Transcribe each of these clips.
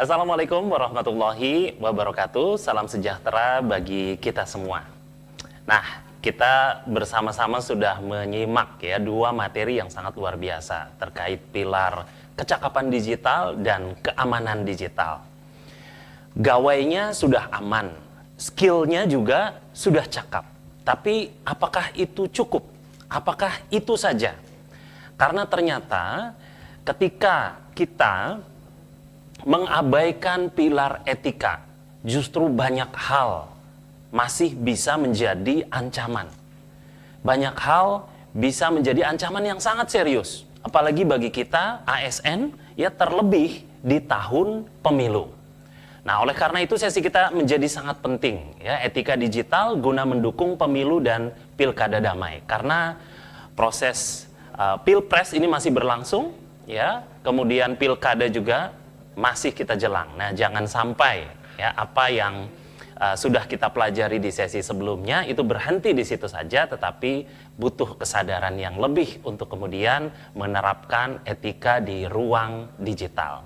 Assalamualaikum warahmatullahi wabarakatuh. Salam sejahtera bagi kita semua. Nah, kita bersama-sama sudah menyimak ya dua materi yang sangat luar biasa terkait pilar kecakapan digital dan keamanan digital. Gawainya sudah aman, skillnya juga sudah cakap. Tapi apakah itu cukup? Apakah itu saja? Karena ternyata ketika kita mengabaikan pilar etika, justru banyak hal masih bisa menjadi ancaman. Banyak hal bisa menjadi ancaman yang sangat serius, apalagi bagi kita ASN ya, terlebih di tahun pemilu. Nah, oleh karena itu sesi kita menjadi sangat penting ya, etika digital guna mendukung pemilu dan pilkada damai. Karena proses pilpres ini masih berlangsung ya, kemudian pilkada juga masih kita jelang. Nah, jangan sampai ya apa yang sudah kita pelajari di sesi sebelumnya itu berhenti di situ saja, tetapi butuh kesadaran yang lebih untuk kemudian menerapkan etika di ruang digital.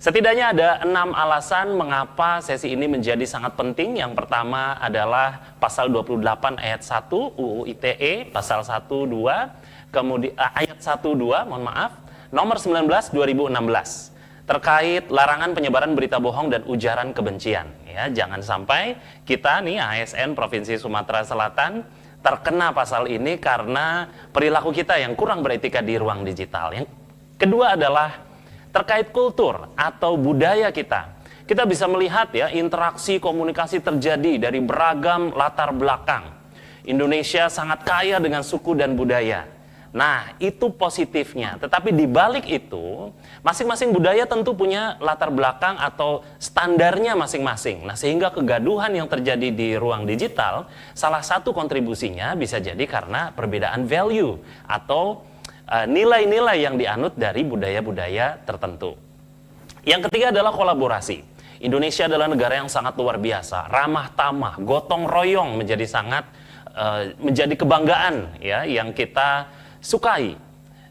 Setidaknya ada 6 alasan mengapa sesi ini menjadi sangat penting. Yang pertama adalah pasal 28 ayat 1 UU ITE, pasal 1, 2, kemudian ayat 1, 2, mohon maaf, nomor 19 2016. Terkait larangan penyebaran berita bohong dan ujaran kebencian ya, jangan sampai kita nih ASN Provinsi Sumatera Selatan terkena pasal ini karena perilaku kita yang kurang beretika di ruang digital. Yang kedua adalah terkait kultur atau budaya kita. Kita bisa melihat ya, interaksi komunikasi terjadi dari beragam latar belakang. Indonesia sangat kaya dengan suku dan budaya. Nah, itu positifnya. Tetapi di balik itu, masing-masing budaya tentu punya latar belakang atau standarnya masing-masing. Nah, sehingga kegaduhan yang terjadi di ruang digital, salah satu kontribusinya bisa jadi karena perbedaan value atau nilai-nilai yang dianut dari budaya-budaya tertentu. Yang ketiga adalah kolaborasi. Indonesia adalah negara yang sangat luar biasa, ramah tamah, gotong royong menjadi kebanggaan ya yang kita sukai,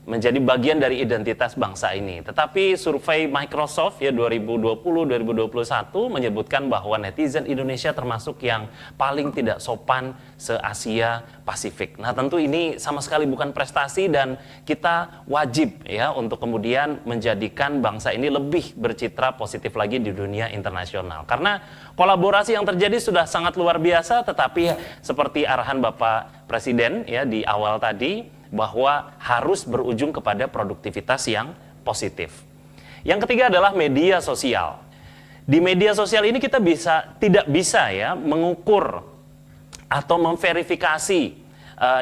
menjadi bagian dari identitas bangsa ini. Tetapi survei Microsoft ya 2020-2021 menyebutkan bahwa netizen Indonesia termasuk yang paling tidak sopan se-Asia Pasifik. Nah, tentu ini sama sekali bukan prestasi dan kita wajib ya untuk kemudian menjadikan bangsa ini lebih bercitra positif lagi di dunia internasional. Karena kolaborasi yang terjadi sudah sangat luar biasa, tetapi seperti arahan Bapak Presiden ya di awal tadi, bahwa harus berujung kepada produktivitas yang positif. Yang ketiga adalah media sosial. Di media sosial ini kita tidak bisa ya mengukur atau memverifikasi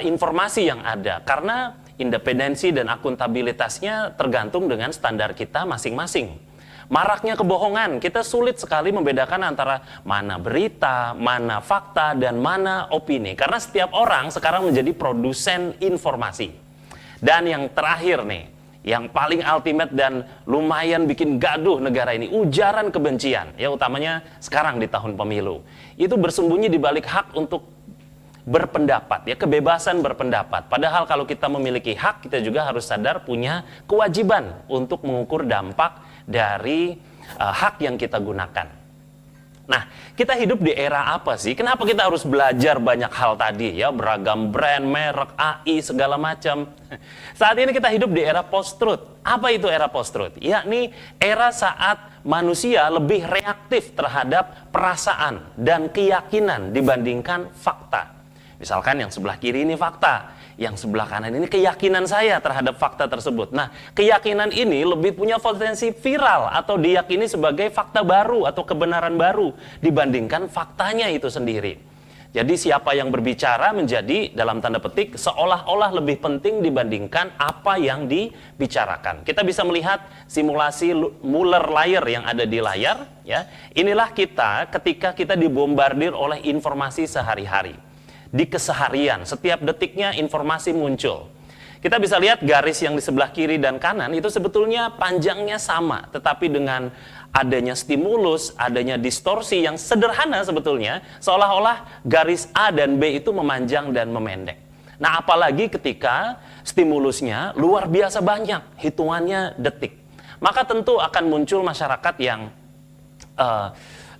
informasi yang ada, karena independensi dan akuntabilitasnya tergantung dengan standar kita masing-masing. Maraknya kebohongan, kita sulit sekali membedakan antara mana berita, mana fakta, dan mana opini. Karena setiap orang sekarang menjadi produsen informasi. Dan yang terakhir nih, yang paling ultimate dan lumayan bikin gaduh negara ini, ujaran kebencian. Ya, utamanya sekarang di tahun pemilu. Itu bersembunyi di balik hak untuk berpendapat, ya, kebebasan berpendapat. Padahal kalau kita memiliki hak, kita juga harus sadar punya kewajiban untuk mengukur dampak dari hak yang kita gunakan. Nah, kita hidup di era apa sih? Kenapa kita harus belajar banyak hal tadi ya, beragam brand, merek, AI, segala macam. Saat ini kita hidup di era post-truth. Apa itu era post-truth? Yakni era saat manusia lebih reaktif terhadap perasaan dan keyakinan dibandingkan fakta. Misalkan yang sebelah kiri ini fakta, yang sebelah kanan ini keyakinan saya terhadap fakta tersebut. Nah, keyakinan ini lebih punya potensi viral atau diyakini sebagai fakta baru atau kebenaran baru dibandingkan faktanya itu sendiri. Jadi siapa yang berbicara menjadi dalam tanda petik seolah-olah lebih penting dibandingkan apa yang dibicarakan. Kita bisa melihat simulasi Mueller layer yang ada di layar ya. Inilah kita ketika kita dibombardir oleh informasi sehari-hari. Di keseharian, setiap detiknya informasi muncul. Kita bisa lihat garis yang di sebelah kiri dan kanan itu sebetulnya panjangnya sama, tetapi dengan adanya stimulus, adanya distorsi yang sederhana sebetulnya, seolah-olah garis A dan B itu memanjang dan memendek. Nah, apalagi ketika stimulusnya luar biasa banyak, hitungannya detik. Maka tentu akan muncul masyarakat yang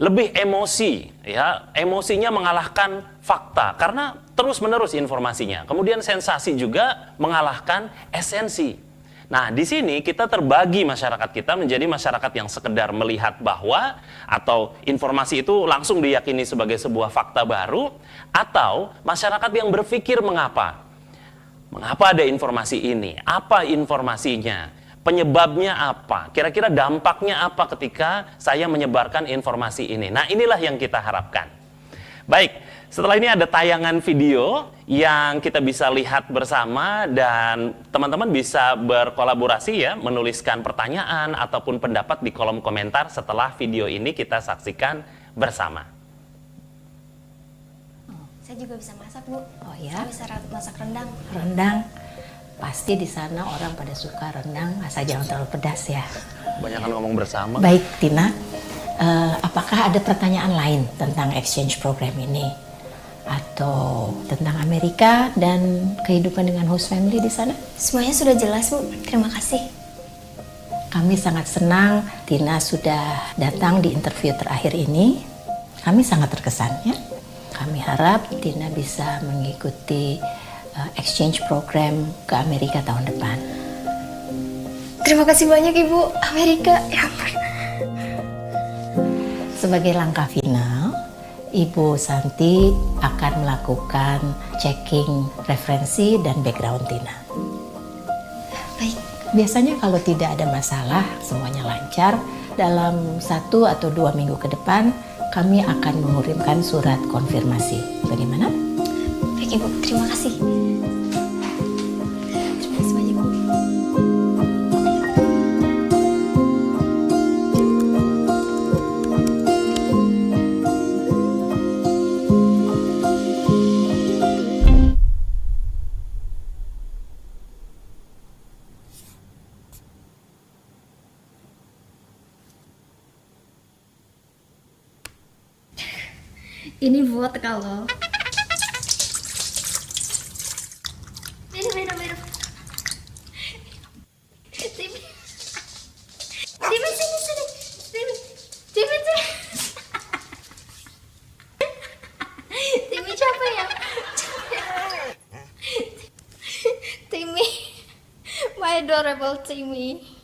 lebih emosi, ya, emosinya mengalahkan fakta karena terus-menerus informasinya. Kemudian sensasi juga mengalahkan esensi. Nah, di sini kita terbagi masyarakat kita menjadi masyarakat yang sekedar melihat bahwa atau informasi itu langsung diyakini sebagai sebuah fakta baru, atau masyarakat yang berpikir mengapa. Mengapa ada informasi ini? Apa informasinya? Penyebabnya apa? Kira-kira dampaknya apa ketika saya menyebarkan informasi ini? Nah, inilah yang kita harapkan. Baik, setelah ini ada tayangan video yang kita bisa lihat bersama dan teman-teman bisa berkolaborasi ya, menuliskan pertanyaan ataupun pendapat di kolom komentar setelah video ini kita saksikan bersama. Saya juga bisa masak, Bu. Oh ya? Saya bisa masak rendang. Rendang. Pasti di sana orang pada suka rendang, asal jangan terlalu pedas ya. Banyak kan ngomong bersama. Baik, Tina. Apakah ada pertanyaan lain tentang exchange program ini? Atau tentang Amerika dan kehidupan dengan host family di sana? Semuanya sudah jelas, Bu. Terima kasih. Kami sangat senang Tina sudah datang di interview terakhir ini. Kami sangat terkesan ya. Kami harap Tina bisa mengikuti exchange program ke Amerika tahun depan. Terima kasih banyak, Ibu. Amerika, ya ampun. Sebagai langkah final, Ibu Santi akan melakukan checking referensi dan background Tina. Baik. Biasanya kalau tidak ada masalah, semuanya lancar, dalam 1 atau 2 minggu ke depan, kami akan mengirimkan surat konfirmasi. Bagaimana? Baik, Ibu. Terima kasih. Terima kasih banyak, Bu. Ini buat kalau minum. Timmy, sini. Timmy capek ya? Timmy, my adorable Timmy.